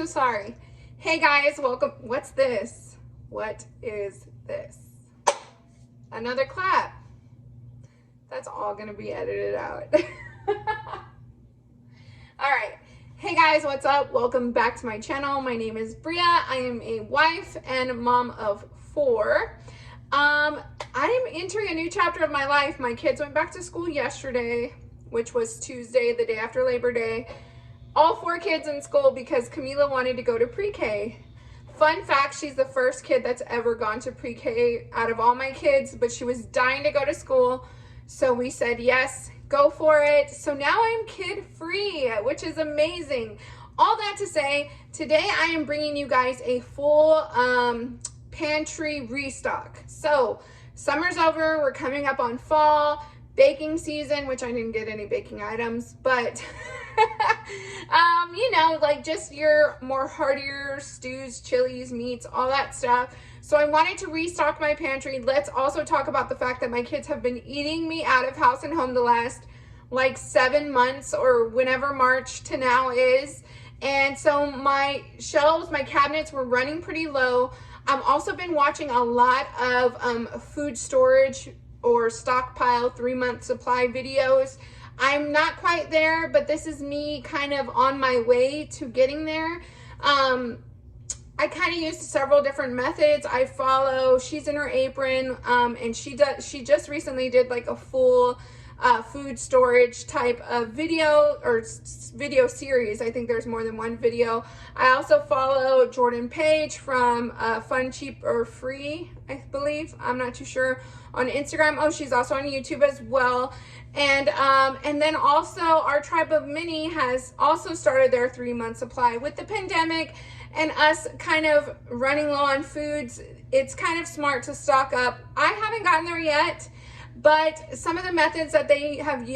so sorry. Hey guys, welcome. What's this? What is this? Another clap. That's all gonna be edited out. All right. Hey guys, what's up? Welcome back to my channel. My name is Bria. I am a wife and mom of 4. I am entering a new chapter of my life. My kids went back to school yesterday, which was Tuesday, the day after Labor Day. All 4 kids in school because Camila wanted to go to pre-K. Fun fact, she's the first kid that's ever gone to pre-K out of all my kids, but she was dying to go to school. So we said, yes, go for it. So now I'm kid-free, which is amazing. All that to say, today I am bringing you guys a full pantry restock. So summer's over, we're coming up on fall, baking season, which I didn't get any baking items, but you know, like just your more heartier stews, chilies, meats, all that stuff. So I wanted to restock my pantry. Let's also talk about the fact that my kids have been eating me out of house and home the last like 7 months or whenever March to now is. And so my shelves, my cabinets were running pretty low. I've also been watching a lot of food storage or stockpile 3-month supply videos. I'm not quite there, but this is me kind of on my way to getting there. I kind of used several different methods. I follow She's in Her Apron, and she just recently did like a full food storage type of video or video series. I think there's more than one video. I also follow Jordan Page from Fun, Cheap, or Free, I believe. I'm not too sure, on Instagram. Oh, she's also on YouTube as well. And then also our Tribe of Mini has also started their 3-month supply. With the pandemic and us kind of running low on foods, it's kind of smart to stock up. I haven't gotten there yet, but some of the methods that they have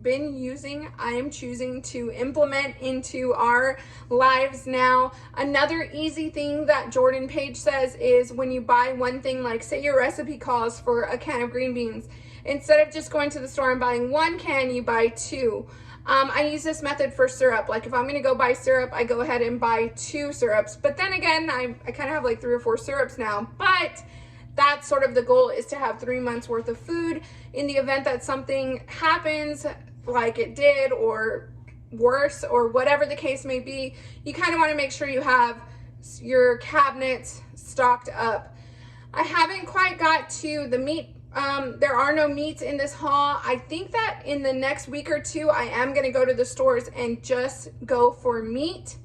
been using, I am choosing to implement into our lives now. Another easy thing that Jordan Page says is when you buy one thing, like say your recipe calls for a can of green beans, instead of just going to the store and buying 1 can, you buy 2. I use this method for syrup. Like if I'm gonna go buy syrup, I go ahead and buy 2 syrups. But then again, I kind of have like 3 or 4 syrups now. But that's sort of the goal, is to have 3 months worth of food in the event that something happens like it did or worse or whatever the case may be. You kind of want to make sure you have your cabinets stocked up. I haven't quite got to the meat. There are no meats in this haul. I think that in the next week or 2, I am going to go to the stores and just go for meat.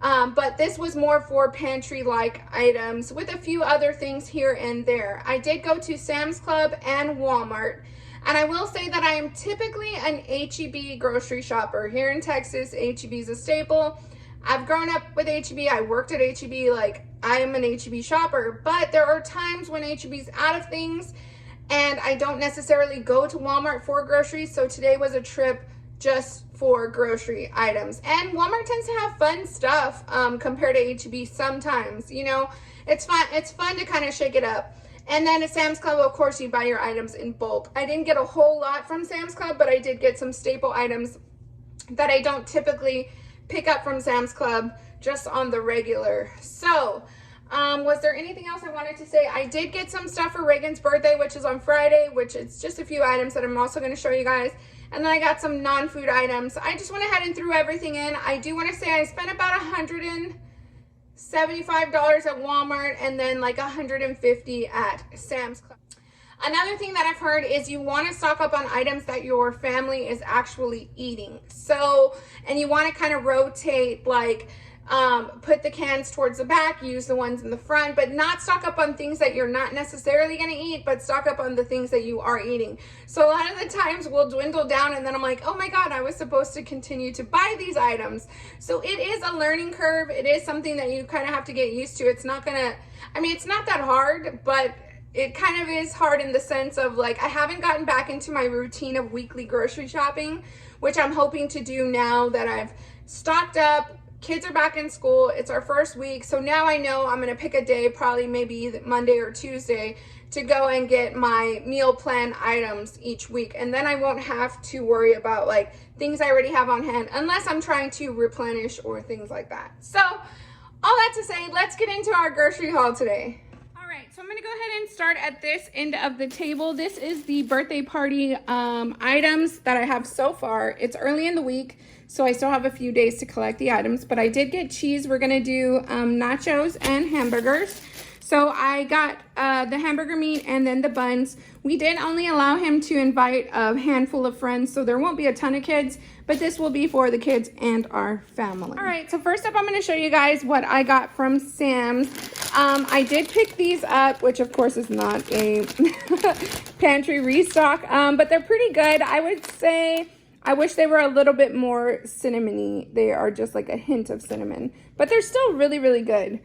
But this was more for pantry-like items with a few other things here and there. I did go to Sam's Club and Walmart, and I will say that I am typically an H-E-B grocery shopper. Here in Texas, H-E-B is a staple. I've grown up with H-E-B. I worked at H-E-B. Like, I am an H-E-B shopper, but there are times when H-E-B's out of things and I don't necessarily go to Walmart for groceries. So today was a trip just for grocery items. And Walmart tends to have fun stuff compared to H-E-B sometimes. You know, it's fun to kind of shake it up. And then at Sam's Club, of course, you buy your items in bulk. I didn't get a whole lot from Sam's Club, but I did get some staple items that I don't typically pick up from Sam's Club just on the regular. So was there anything else I wanted to say? I did get some stuff for Reagan's birthday, which is on Friday, which it's just a few items that I'm also going to show you guys. And then I got some non-food items. I just went ahead and threw everything in. I do want to say I spent about $175 at Walmart and then like $150 at Sam's Club. Another thing that I've heard is you want to stock up on items that your family is actually eating. So, and you want to kind of rotate, like put the cans towards the back, use the ones in the front, but not stock up on things that you're not necessarily going to eat, but stock up on the things that you are eating. So a lot of the times we'll dwindle down and then I'm like, oh my God, I was supposed to continue to buy these items. So it is a learning curve. It is something that you kind of have to get used to. It's not gonna, I mean, it's not that hard, but it kind of is hard in the sense of like, I haven't gotten back into my routine of weekly grocery shopping, which I'm hoping to do now that I've stocked up, kids are back in school. It's our first week. So now I know I'm going to pick a day, probably maybe Monday or Tuesday, to go and get my meal plan items each week. And then I won't have to worry about like things I already have on hand unless I'm trying to replenish or things like that. So all that to say, let's get into our grocery haul today. All right, so I'm gonna go ahead and start at this end of the table. This is the birthday party items that I have so far. It's early in the week, so I still have a few days to collect the items, but I did get cheese. We're gonna do nachos and hamburgers. So I got the hamburger meat and then the buns. We did only allow him to invite a handful of friends, so there won't be a ton of kids, but this will be for the kids and our family. All right, so first up, I'm gonna show you guys what I got from Sam's. I did pick these up, which of course is not a pantry restock, but they're pretty good. I would say, I wish they were a little bit more cinnamony. They are just like a hint of cinnamon, but they're still really, really good.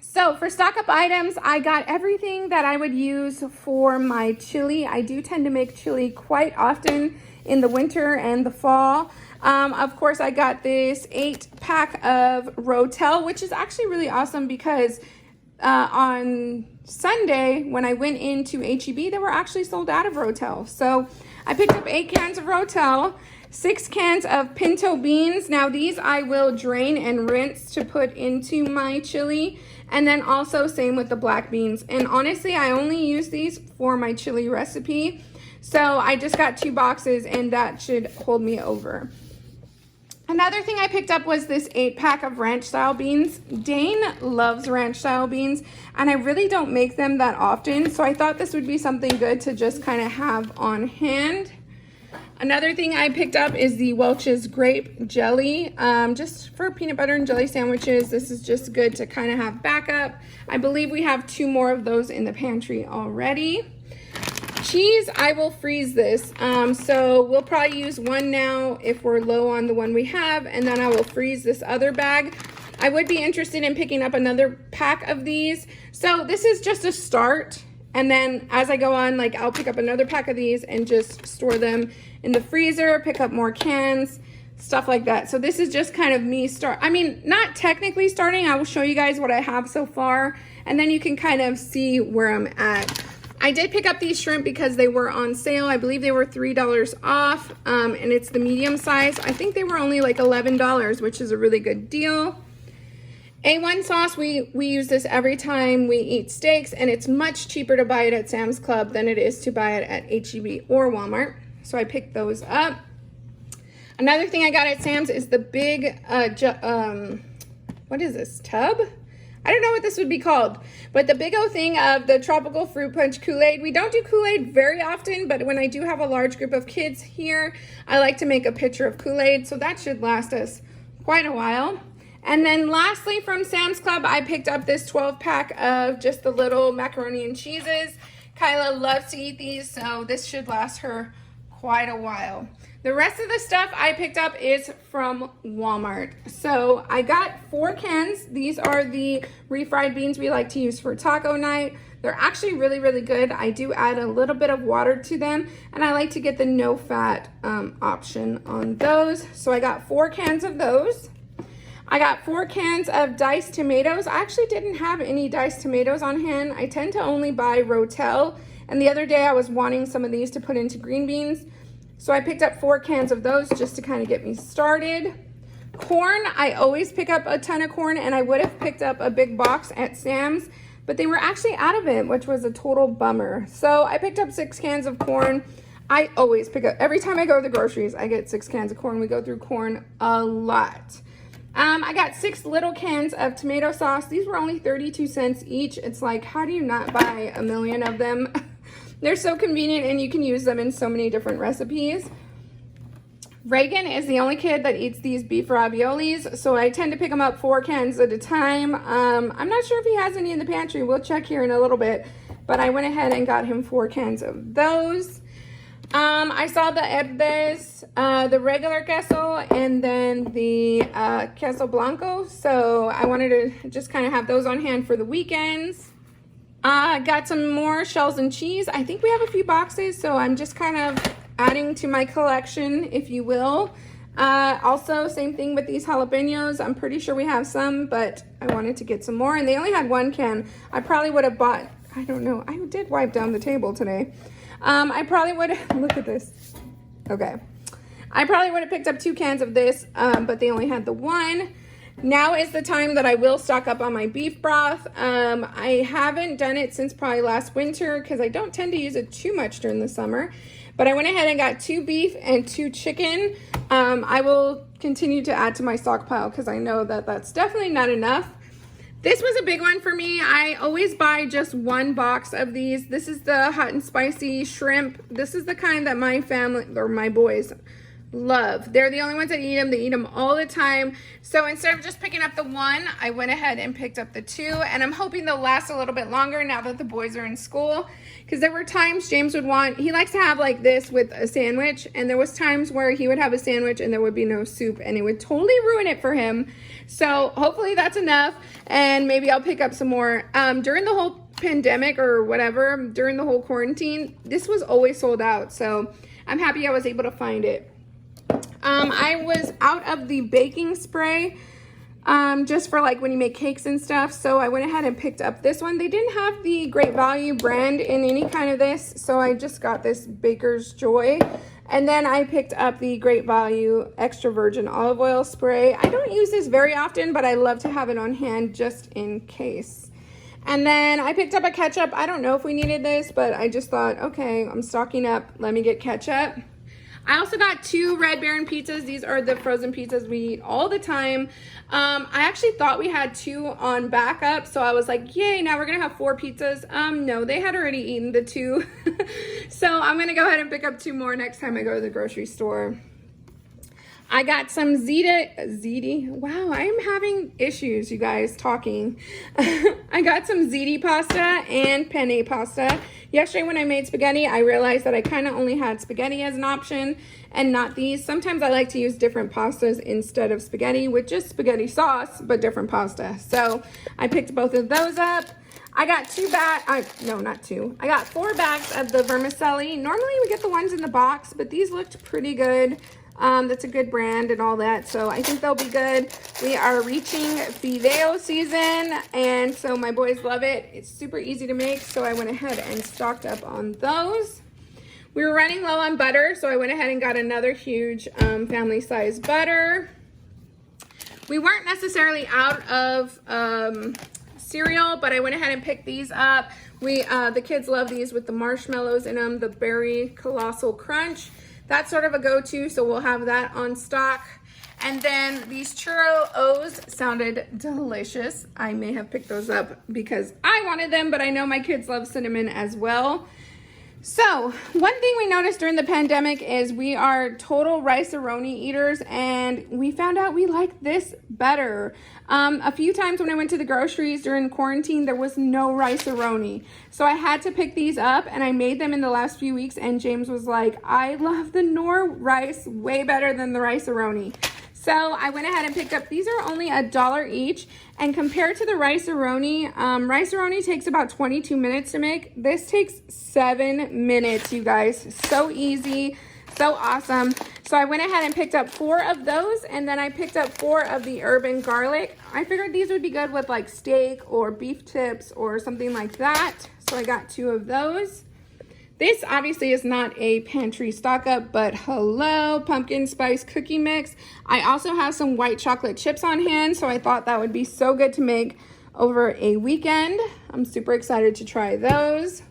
So for stock up items, I got everything that I would use for my chili. I do tend to make chili quite often in the winter and the fall. Of course, I got this 8-pack of Rotel, which is actually really awesome because on Sunday, when I went into HEB, they were actually sold out of Rotel. So I picked up 8 cans of Rotel, 6 cans of pinto beans. Now these I will drain and rinse to put into my chili. And then also same with the black beans. And honestly, I only use these for my chili recipe. So I just got 2 boxes and that should hold me over. Another thing I picked up was this 8-pack of ranch style beans. Dane loves ranch style beans and I really don't make them that often. So I thought this would be something good to just kind of have on hand. Another thing I picked up is the Welch's grape jelly, just for peanut butter and jelly sandwiches. This is just good to kind of have backup. I believe we have 2 more of those in the pantry already. Cheese, I will freeze this. So we'll probably use 1 now if we're low on the one we have, and then I will freeze this other bag. I would be interested in picking up another pack of these. So this is just a start. And then as I go on, like I'll pick up another pack of these and just store them in the freezer, pick up more cans, stuff like that. So this is just kind of me not technically starting. I will show you guys what I have so far, and then you can kind of see where I'm at. I did pick up these shrimp because they were on sale. I believe they were $3 off, and it's the medium size. I think they were only like $11, which is a really good deal. A1 sauce, we use this every time we eat steaks, and it's much cheaper to buy it at Sam's Club than it is to buy it at HEB or Walmart. So I picked those up. Another thing I got at Sam's is the big, what is this, tub? I don't know what this would be called, but the big old thing of the tropical fruit punch Kool-Aid. We don't do Kool-Aid very often, but when I do have a large group of kids here, I like to make a pitcher of Kool-Aid, so that should last us quite a while. And then lastly, from Sam's Club, I picked up this 12-pack of just the little macaroni and cheeses. Kyla loves to eat these, so this should last her quite a while. The rest of the stuff I picked up is from Walmart. So I got 4 cans. These are the refried beans we like to use for taco night. They're actually really, really good. I do add a little bit of water to them, and I like to get the no fat option on those. So I got 4 cans of those. I got 4 cans of diced tomatoes. I actually didn't have any diced tomatoes on hand. I tend to only buy Rotel, and the other day I was wanting some of these to put into green beans. So I picked up 4 cans of those just to kind of get me started. Corn, I always pick up a ton of corn, and I would have picked up a big box at Sam's, but they were actually out of it, which was a total bummer. So I picked up 6 cans of corn. I always pick up, every time I go to the groceries, I get 6 cans of corn. We go through corn a lot. I got 6 little cans of tomato sauce. These were only 32 cents each. It's like, how do you not buy a million of them? They're so convenient, and you can use them in so many different recipes. Reagan is the only kid that eats these beef raviolis, so I tend to pick them up 4 cans at a time. I'm not sure if he has any in the pantry. We'll check here in a little bit, but I went ahead and got him 4 cans of those. I saw the Herdes, the regular queso, and then the queso blanco, so I wanted to just kind of have those on hand for the weekends. Got some more shells and cheese. I think we have a few boxes, so I'm just kind of adding to my collection, if you will. Also, same thing with these jalapenos. I'm pretty sure we have some, but I wanted to get some more, and they only had 1 can. I probably would have bought, I don't know, I did wipe down the table today. I probably would have, look at this. Okay. I probably would have picked up 2 cans of this, but they only had the 1. Now is the time that I will stock up on my beef broth. I haven't done it since probably last winter because I don't tend to use it too much during the summer. But I went ahead and got 2 beef and 2 chicken. I will continue to add to my stockpile because I know that that's definitely not enough. This was a big one for me. I always buy just 1 box of these. This is the hot and spicy shrimp. This is the kind that my family, or my boys, love. They're the only ones that eat them. They eat them all the time. So instead of just picking up the 1, I went ahead and picked up the 2, and I'm hoping they'll last a little bit longer now that the boys are in school, because there were times James would want, he likes to have like this with a sandwich, and there was times where he would have a sandwich and there would be no soup, and it would totally ruin it for him. So hopefully that's enough, and maybe I'll pick up some more. During the whole pandemic or whatever, during the whole quarantine, this was always sold out, so I'm happy I was able to find it. I was out of the baking spray just for like when you make cakes and stuff, so I went ahead and picked up this one. They didn't have the Great Value brand in any kind of this, so I just got this Baker's Joy. And then I picked up the Great Value extra virgin olive oil spray. I don't use this very often, but I love to have it on hand just in case. And then I picked up a ketchup. I don't know if we needed this, but I just thought, okay, I'm stocking up, let me get ketchup. I also got 2 Red Baron pizzas. These are the frozen pizzas we eat all the time. I actually thought we had 2 on backup, so I was like, yay, now we're gonna have 4 pizzas. No, they had already eaten the 2. So I'm gonna go ahead and pick up 2 more next time I go to the grocery store. I got some ziti. Wow, I am having issues, you guys, talking. I got some ziti pasta and penne pasta. Yesterday when I made spaghetti, I realized that I kind of only had spaghetti as an option and not these. Sometimes I like to use different pastas instead of spaghetti with just spaghetti sauce, but different pasta. So I picked both of those up. I got 2 bags, no, not 2. I got 4 bags of the vermicelli. Normally we get the ones in the box, but these looked pretty good. That's a good brand and all that, so I think they'll be good. We are reaching fideo season, and so my boys love it. It's super easy to make, so I went ahead and stocked up on those. We were running low on butter, so I went ahead and got another huge family size butter. We weren't necessarily out of cereal, but I went ahead and picked these up. The kids love these with the marshmallows in them, the Berry Colossal Crunch. That's sort of a go-to, so we'll have that on stock. And then these churro O's sounded delicious. I may have picked those up because I wanted them, but I know my kids love cinnamon as well. So one thing we noticed during the pandemic is we are total rice-a-roni eaters, and we found out we like this better. A few times when I went to the groceries during quarantine, there was no rice-a-roni. So I had to pick these up, and I made them in the last few weeks, and James was like, I love the Knorr rice way better than the rice-a-roni. So I went ahead and picked up, these are only $1 each, and compared to the rice-a-roni, rice-a-roni takes about 22 minutes to make. This takes 7 minutes, you guys. So easy, so awesome. So I went ahead and picked up 4 of those, and then I picked up 4 of the urban garlic. I figured these would be good with like steak or beef tips or something like that. So I got 2 of those. This obviously is not a pantry stock up, but hello, pumpkin spice cookie mix. I also have some white chocolate chips on hand, so I thought that would be so good to make over a weekend. I'm super excited to try those.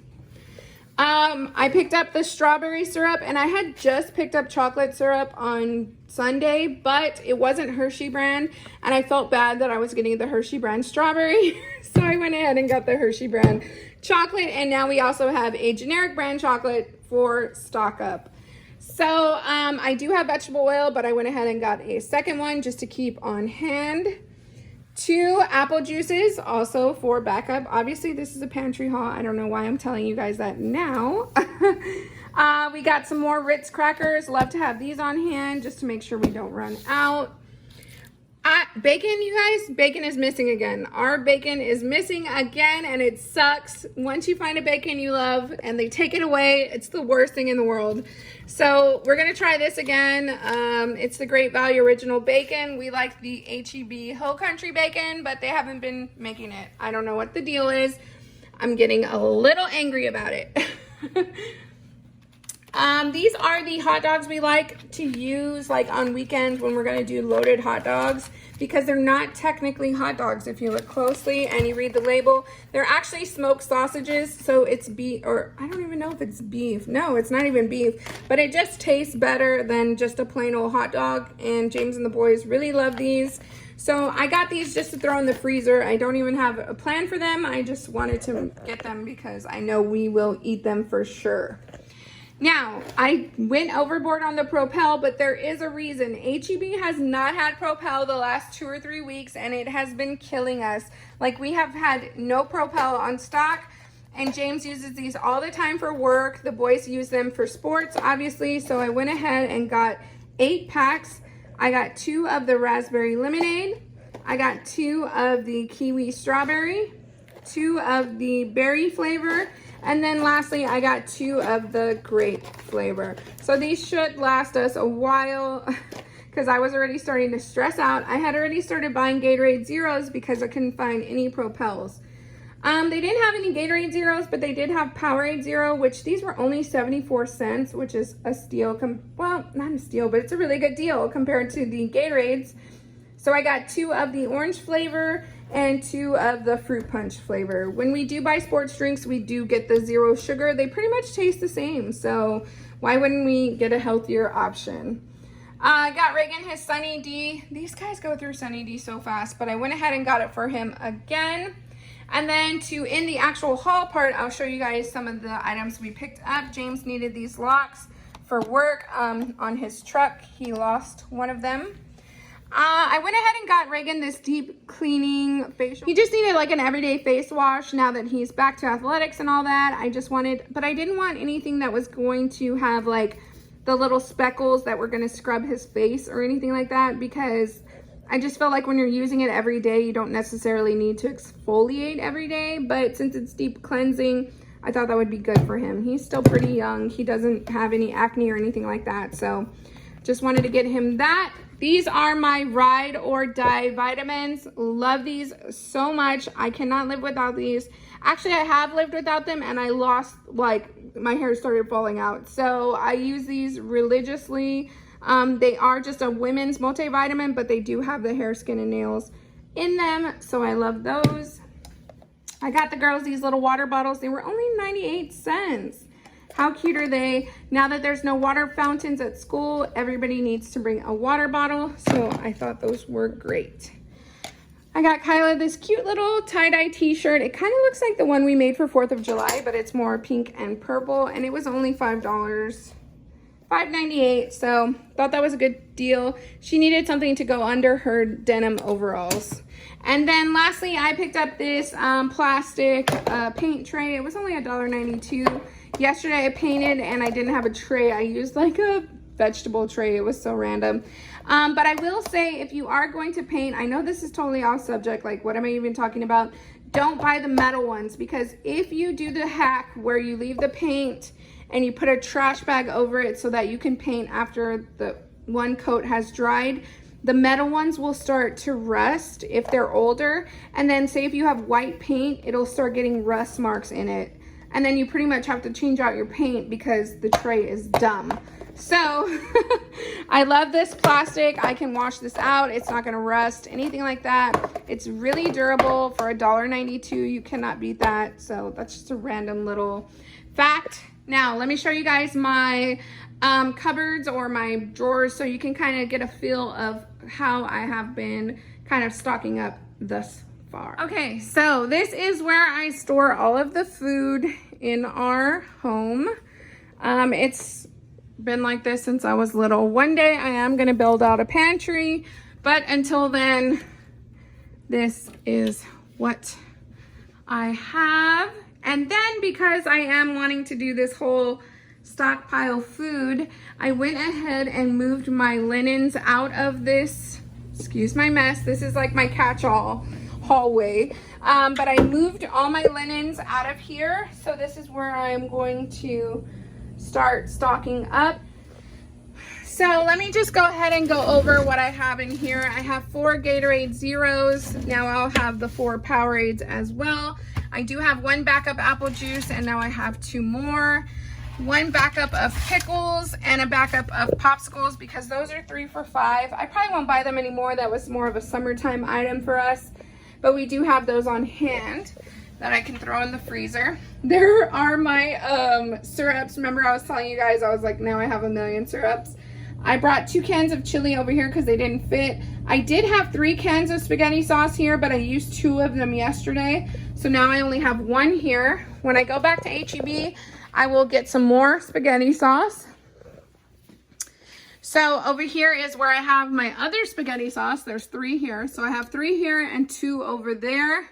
I picked up the strawberry syrup, and I had just picked up chocolate syrup on Sunday, but it wasn't Hershey brand, and I felt bad that I was getting the Hershey brand strawberry, so I went ahead and got the Hershey brand chocolate, and now we also have a generic brand chocolate for stock up. So I do have vegetable oil, but I went ahead and got a second one just to keep on hand. 2 apple juices also for backup. Obviously this is a pantry haul. I don't know why I'm telling you guys that now. We got some more Ritz crackers. Love to have these on hand just to make sure we don't run out. Bacon, you guys, bacon is missing again. Our bacon is missing again, and it sucks. Once you find a bacon you love and they take it away, it's the worst thing in the world. So we're gonna try this again. It's the Great Value Original Bacon. We like the HEB Hill Country bacon, but they haven't been making it. I don't know what the deal is. I'm getting a little angry about it. These are the hot dogs we like to use like on weekends when we're going to do loaded hot dogs, because they're not technically hot dogs. If you look closely and you read the label, they're actually smoked sausages. So it's beef, or I don't even know if it's beef. No, it's not even beef, but it just tastes better than just a plain old hot dog. And James and the boys really love these. So I got these just to throw in the freezer. I don't even have a plan for them. I just wanted to get them because I know we will eat them for sure. Now, I went overboard on the Propel, but there is a reason. HEB has not had Propel the last 2 or 3 weeks, and it has been killing us. Like, we have had no Propel on stock, and James uses these all the time for work. The boys use them for sports, obviously, so I went ahead and got 8 packs. I got 2 of the raspberry lemonade. I got 2 of the kiwi strawberry, 2 of the berry flavor, and then lastly, I got 2 of the grape flavor. So these should last us a while because I was already starting to stress out. I had already started buying Gatorade Zeros because I couldn't find any Propels. They didn't have any Gatorade Zeros, but they did have Powerade Zero, which these were only 74 cents, which is a steal. Well, not a steal, but it's a really good deal compared to the Gatorades. So I got 2 of the orange flavor and 2 of the fruit punch flavor. When we do buy sports drinks, we do get the zero sugar. They pretty much taste the same, so why wouldn't we get a healthier option? I got Reagan his Sunny D. These guys go through Sunny D so fast, but I went ahead and got it for him again. And then to end the actual haul part, I'll show you guys some of the items we picked up. James needed these locks for work on his truck. He lost one of them. I went ahead and got Reagan this deep cleaning facial. He just needed like an everyday face wash now that he's back to athletics and all that. I just wanted, but I didn't want anything that was going to have like the little speckles that were going to scrub his face or anything like that, because I just felt like when you're using it every day, you don't necessarily need to exfoliate every day. But since it's deep cleansing, I thought that would be good for him. He's still pretty young. He doesn't have any acne or anything like that. So just wanted to get him that. These are my ride or die vitamins. Love these so much. I cannot live without these. Actually, I have lived without them and I lost, like, my hair started falling out. So I use these religiously. They are just a women's multivitamin, but they do have the hair, skin, and nails in them. So I love those. I got the girls these little water bottles. They were only 98 cents. How cute are they? Now that there's no water fountains at school, everybody needs to bring a water bottle. So I thought those were great. I got Kyla this cute little tie-dye t-shirt. It kind of looks like the one we made for 4th of July, but it's more pink and purple. And it was only $5, $5.98. So thought that was a good deal. She needed something to go under her denim overalls. And then lastly, I picked up this plastic paint tray. It was only $1.92. Yesterday I painted and I didn't have a tray. I used like a vegetable tray. It was so random. But I will say, if you are going to paint, I know this is totally off subject, like what am I even talking about? Don't buy the metal ones, because if you do the hack where you leave the paint and you put a trash bag over it so that you can paint after the one coat has dried, the metal ones will start to rust if they're older. And then say if you have white paint, it'll start getting rust marks in it. And then you pretty much have to change out your paint because the tray is dumb. So I love this plastic. I can wash this out. It's not gonna rust, anything like that. It's really durable for $1.92. You cannot beat that. So that's just a random little fact. Now, let me show you guys my cupboards or my drawers so you can kind of get a feel of how I have been kind of stocking up thus far. Okay, so this is where I store all of the food in our home. It's been like this since I was little. One day I am going to build out a pantry, but until then, this is what I have. And then because I am wanting to do this whole stockpile food, I went ahead and moved my linens out of this Excuse my mess. This is like my catch-all hallway. But I moved all my linens out of here. So this is where I'm going to start stocking up. So let me just go ahead and go over what I have in here. I have 4 Gatorade Zeros. Now I'll have the 4 Powerades as well. I do have 1 backup apple juice, and now I have 2 more. 1 backup of pickles and a backup of popsicles, because those are 3 for $5. I probably won't buy them anymore. That was more of a summertime item for us, but we do have those on hand that I can throw in the freezer. There are my syrups. Remember I was telling you guys, I was like, now I have a million syrups. I brought 2 cans of chili over here because they didn't fit. I did have 3 cans of spaghetti sauce here, but I used 2 of them yesterday. So now I only have 1 here. When I go back to H-E-B, I will get some more spaghetti sauce. So over here is where I have my other spaghetti sauce. There's 3 here. So I have 3 here and 2 over there.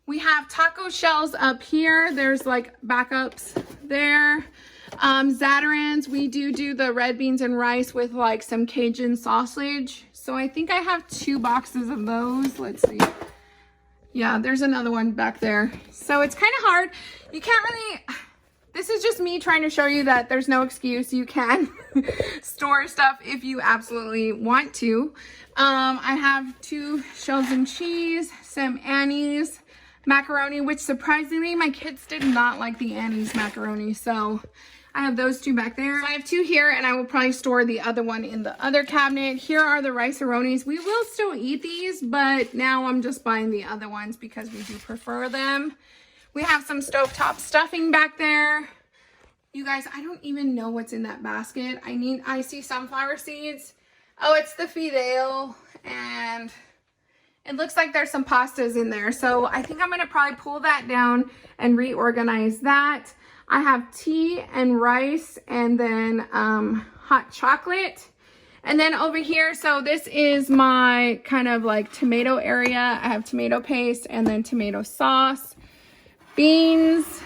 We have taco shells up here. There's like backups there. Zatarans, we do the red beans and rice with like some Cajun sausage. So I think I have 2 boxes of those. Let's see. Yeah, there's another one back there. So it's kind of hard. You can't really, this is just me trying to show you that there's no excuse. You can store stuff if you absolutely want to. I have 2 shells and cheese, some Annie's macaroni, which surprisingly my kids did not like the Annie's macaroni, so I have those 2 back there. So I have 2 here, and I will probably store the other one in the other cabinet. Here are the rice-a-ronis. We will still eat these, but now I'm just buying the other ones because we do prefer them. We have some stovetop stuffing back there. You guys, I don't even know what's in that basket. I see sunflower seeds. Oh, it's the fideo, and it looks like there's some pastas in there. So I think I'm gonna probably pull that down and reorganize that. I have tea and rice, and then hot chocolate. And then over here, so this is my kind of like tomato area. I have tomato paste and then tomato sauce, beans.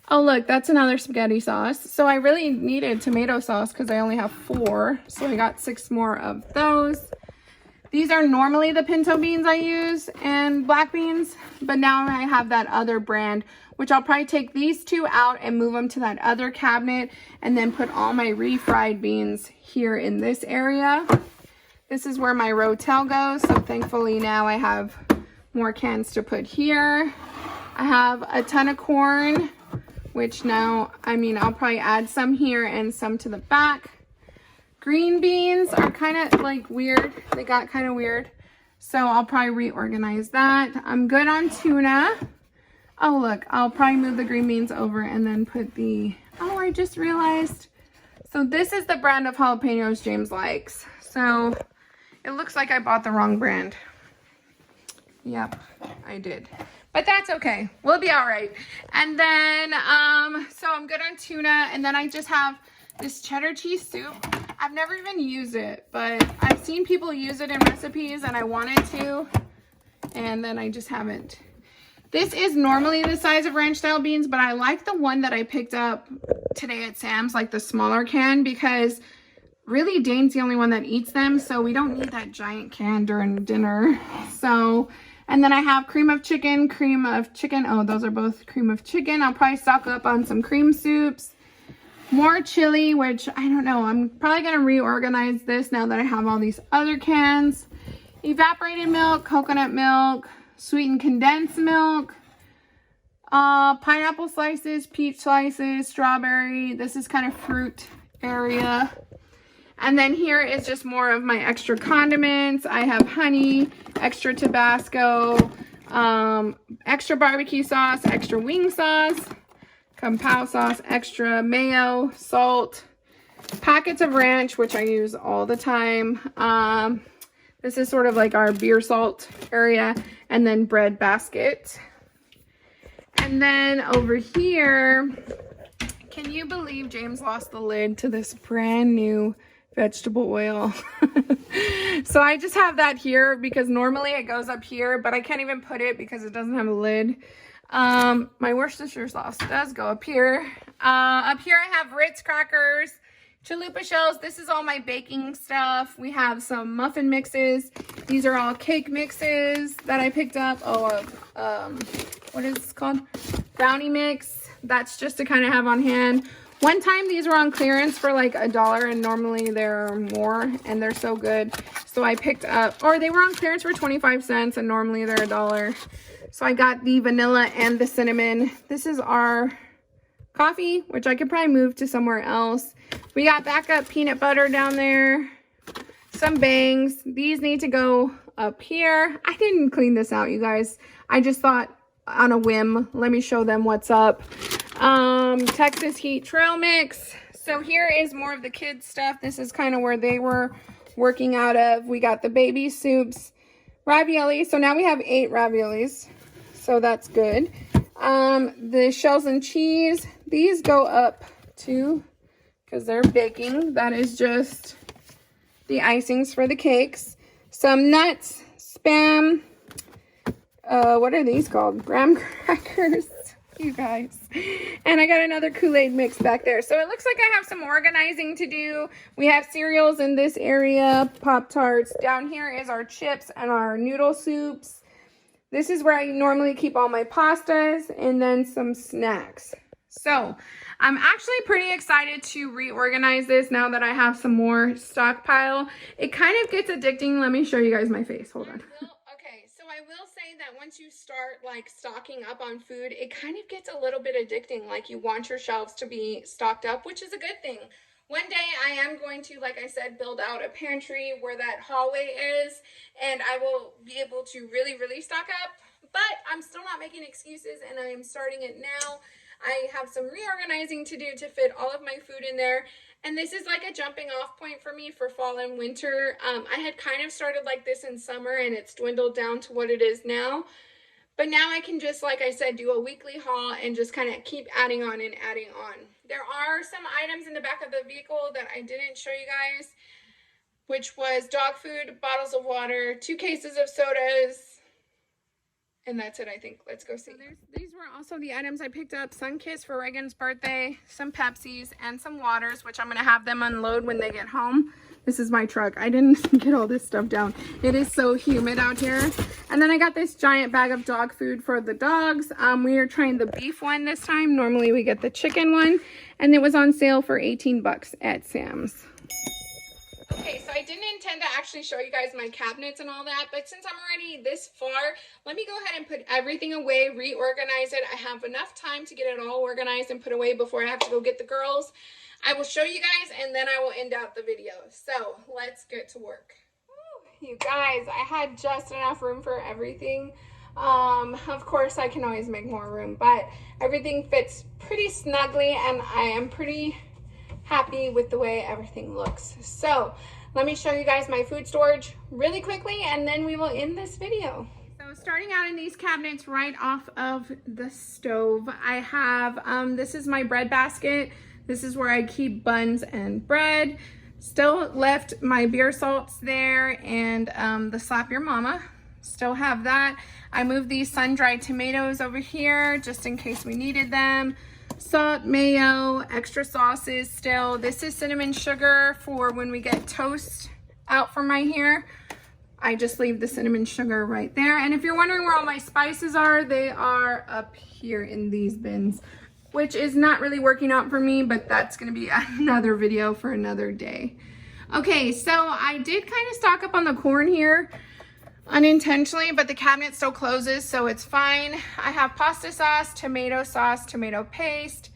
Oh look, that's another spaghetti sauce. So I really needed tomato sauce because I only have 4. So I got 6 more of those. These are normally the pinto beans I use and black beans, but now I have that other brand, which I'll probably take these 2 out and move them to that other cabinet, and then put all my refried beans here in this area. This is where my Rotel goes, so thankfully now I have more cans to put here. I have a ton of corn, which now, I'll probably add some here and some to the back. Green beans are kind of like weird. They got kind of weird. So I'll probably reorganize that. I'm good on tuna. Oh, look, I'll probably move the green beans over and then put the, oh, I just realized. So this is the brand of jalapenos James likes. So it looks like I bought the wrong brand. Yep, I did. But that's okay. We'll be all right. And then, so I'm good on tuna. And then I just have this cheddar cheese soup. I've never even used it, but I've seen people use it in recipes and I wanted to, and then I just haven't. This is normally the size of ranch style beans, but I like the one that I picked up today at Sam's, like the smaller can, because really Dane's the only one that eats them, so we don't need that giant can during dinner. So, and then I have cream of chicken. Oh, those are both cream of chicken. I'll probably stock up on some cream soups. More chili, which I don't know. I'm probably going to reorganize this now that I have all these other cans. Evaporated milk, coconut milk, sweetened condensed milk, pineapple slices, peach slices, strawberry. This is kind of fruit area. And then here is just more of my extra condiments. I have honey, extra Tabasco, extra barbecue sauce, extra wing sauce, Kapow sauce, extra mayo, salt, packets of ranch, which I use all the time. This is sort of like our beer salt area, and then bread basket. And then over here, can you believe James lost the lid to this brand new vegetable oil? So I just have that here because normally it goes up here, but I can't even put it because it doesn't have a lid. My Worcestershire sauce does go up here. Up here I have Ritz crackers, chalupa shells. This is all my baking stuff. We have some muffin mixes. These are all cake mixes that I picked up. Oh, what is this called? Brownie mix. That's just to kind of have on hand. One time these were on clearance for like $1, and normally they're more, and they're so good. So I picked up, or they were on clearance for 25 cents, and normally they're $1. So I got the vanilla and the cinnamon. This is our coffee, which I could probably move to somewhere else. We got backup peanut butter down there, some bangs. These need to go up here. I didn't clean this out, you guys. I just thought on a whim, let me show them what's up. Texas Heat Trail Mix. So here is more of the kids stuff. This is kind of where they were working out of. We got the baby soups, ravioli. So now we have 8 raviolis. So that's good. The shells and cheese, these go up too because they're baking. That is just the icings for the cakes. Some nuts, Spam, what are these called? Graham crackers, you guys. And I got another Kool-Aid mix back there. So it looks like I have some organizing to do. We have cereals in this area, Pop-Tarts. Down here is our chips and our noodle soups. This is where I normally keep all my pastas, and then some snacks. So I'm actually pretty excited to reorganize this now that I have some more stockpile. It kind of gets addicting. Let me show you guys my face. Hold on. Okay, so I will say that once you start like stocking up on food, it kind of gets a little bit addicting. Like you want your shelves to be stocked up, which is a good thing. One day I am going to, like I said, build out a pantry where that hallway is, and I will be able to really stock up, but I'm still not making excuses, and I am starting it now. I have some reorganizing to do to fit all of my food in there, and this is like a jumping off point for me for fall and winter. I had kind of started like this in summer, and it's dwindled down to what it is now. But now I can just, like I said, do a weekly haul and just kind of keep adding on and adding on. There are some items in the back of the vehicle that I didn't show you guys, which was dog food, bottles of water, 2 cases of sodas, and that's it, I think. Let's go see. So these were also the items I picked up. Sunkiss for Reagan's birthday, some Pepsis, and some waters, which I'm going to have them unload when they get home. This is my truck. I didn't get all this stuff down. It is so humid out here. And then I got this giant bag of dog food for the dogs. We are trying the beef one this time. Normally we get the chicken one. And it was on sale for 18 bucks at Sam's. Okay, so I didn't intend to actually show you guys my cabinets and all that, but since I'm already this far, let me go ahead and put everything away, reorganize it. I have enough time to get it all organized and put away before I have to go get the girls. I will show you guys, and then I will end out the video. So let's get to work. Woo, you guys, I had just enough room for everything. Of course, I can always make more room, but everything fits pretty snugly, and I am pretty happy with the way everything looks. So let me show you guys my food storage really quickly, and then we will end this video. So starting out in these cabinets right off of the stove, I have, this is my bread basket. This is where I keep buns and bread. Still left my beer salts there, and the Slap Your Mama. Still have that. I moved these sun-dried tomatoes over here just in case we needed them. Salt, mayo, extra sauces still. This is cinnamon sugar for when we get toast out from right here. I just leave the cinnamon sugar right there. And if you're wondering where all my spices are, they are up here in these bins, which is not really working out for me, but that's gonna be another video for another day. Okay, so I did kind of stock up on the corn here unintentionally, but the cabinet still closes, so it's fine. I have pasta sauce, tomato paste,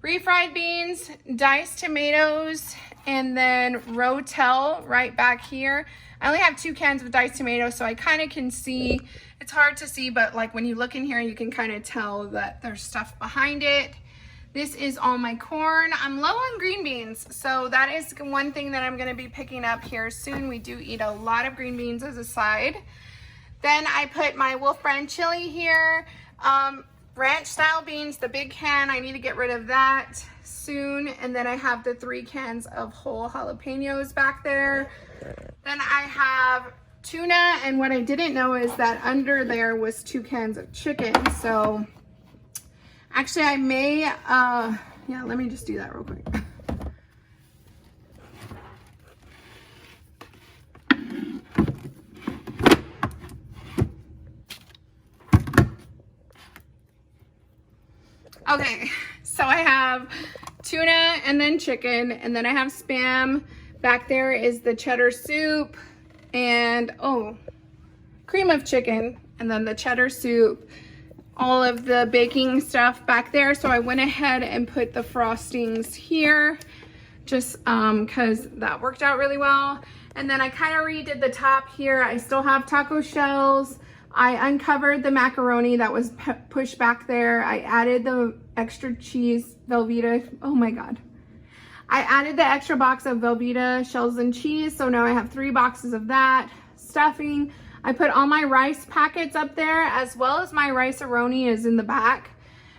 refried beans, diced tomatoes, and then Rotel right back here. I only have 2 cans of diced tomatoes, so I kind of can see. It's hard to see, but like when you look in here, you can kind of tell that there's stuff behind it. This is all my corn. I'm low on green beans, so that is one thing that I'm gonna be picking up here soon. We do eat a lot of green beans as a side. Then I put my Wolf Brand chili here. Ranch style beans, the big can, I need to get rid of that soon. And then I have the 3 cans of whole jalapenos back there. Then I have tuna, and what I didn't know is that under there was 2 cans of chicken. So actually I may, yeah, let me just do that real quick. Okay, so I have tuna and then chicken, and then I have Spam. Back there is the cheddar soup and, oh, cream of chicken, and then the cheddar soup, all of the baking stuff back there. So I went ahead and put the frostings here just because that worked out really well. And then I kind of redid the top here. I still have taco shells. I uncovered the macaroni that was pushed back there. I added the extra cheese, Velveeta. Oh my God. I added the extra box of Velveeta shells and cheese. So now I have 3 boxes of that. Stuffing. I put all my rice packets up there, as well as my rice-a-roni is in the back.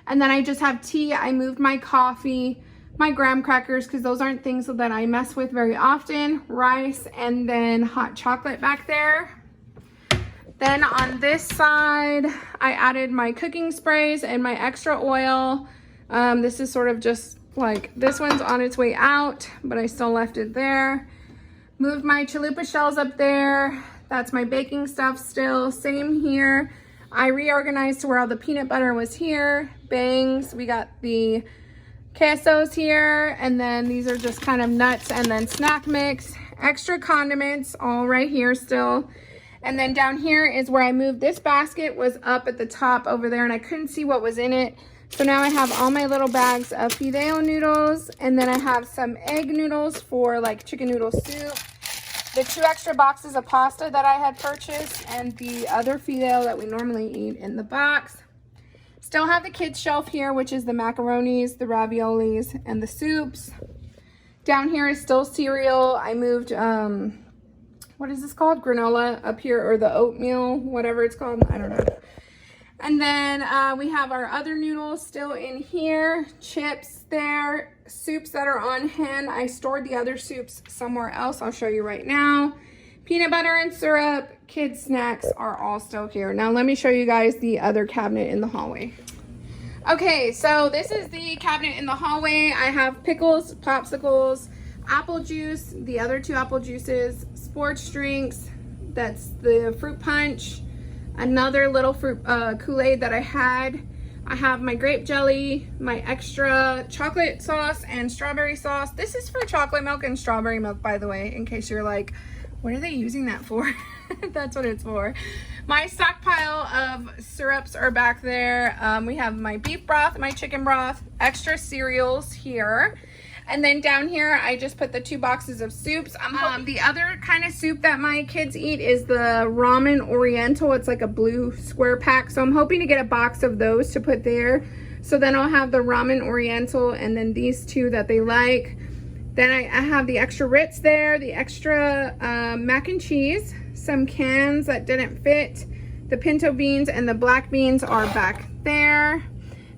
And then I just have tea. I moved my coffee, my graham crackers, because those aren't things that I mess with very often. Rice, and then hot chocolate back there. Then on this side, I added my cooking sprays and my extra oil. This is sort of just like, this one's on its way out, but I still left it there. Moved my chalupa shells up there. That's my baking stuff still. Same here. I reorganized to where all the peanut butter was here. Bangs. We got the quesos here. And then these are just kind of nuts and then snack mix. Extra condiments all right here still. And then down here is where I moved. This basket was up at the top over there and I couldn't see what was in it. So now I have all my little bags of fideo noodles. And then I have some egg noodles for like chicken noodle soup. The 2 extra boxes of pasta that I had purchased, and the other fideo that we normally eat in the box. Still have the kids shelf here, which is the macaronis, the raviolis, and the soups. Down here is still cereal. I moved, what is this called? Granola up here, or the oatmeal, whatever it's called. I don't know. And then we have our other noodles still in here, chips there, soups that are on hand. I stored the other soups somewhere else. I'll show you right now. Peanut butter and syrup, kids snacks are all still here. Now let me show you guys the other cabinet in the hallway. Okay, so this is the cabinet in the hallway. I have pickles, popsicles, apple juice, the other 2 apple juices, sports drinks, that's the fruit punch, another little fruit Kool-Aid that I had. I have my grape jelly, my extra chocolate sauce and strawberry sauce. This is for chocolate milk and strawberry milk, by the way, in case you're like, what are they using that for? That's what it's for. My stockpile of syrups are back there. We have my beef broth, my chicken broth, extra cereals here. And then down here, I just put the 2 boxes of soups. The other kind of soup that my kids eat is the ramen oriental. It's like a blue square pack. So I'm hoping to get a box of those to put there. So then I'll have the ramen oriental and then these 2 that they like. Then I have the extra Ritz there, the extra mac and cheese, some cans that didn't fit. The pinto beans and the black beans are back there.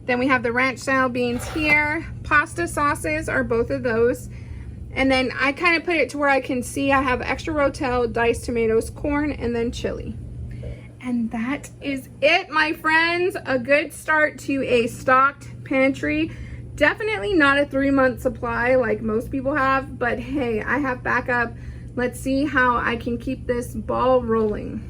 Then we have the ranch style beans here. Pasta sauces are both of those. And then I kind of put it to where I can see I have extra Rotel, diced tomatoes, corn, and then chili. And that is it, my friends. A good start to a stocked pantry. Definitely not a 3-month supply like most people have, but hey, I have backup. Let's see how I can keep this ball rolling.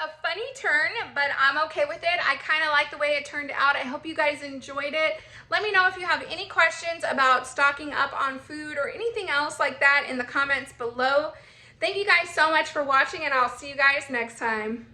A funny turn, but I'm okay with it. I kind of like the way it turned out. I hope you guys enjoyed it. Let me know if you have any questions about stocking up on food or anything else like that in the comments below. Thank you guys so much for watching, and I'll see you guys next time.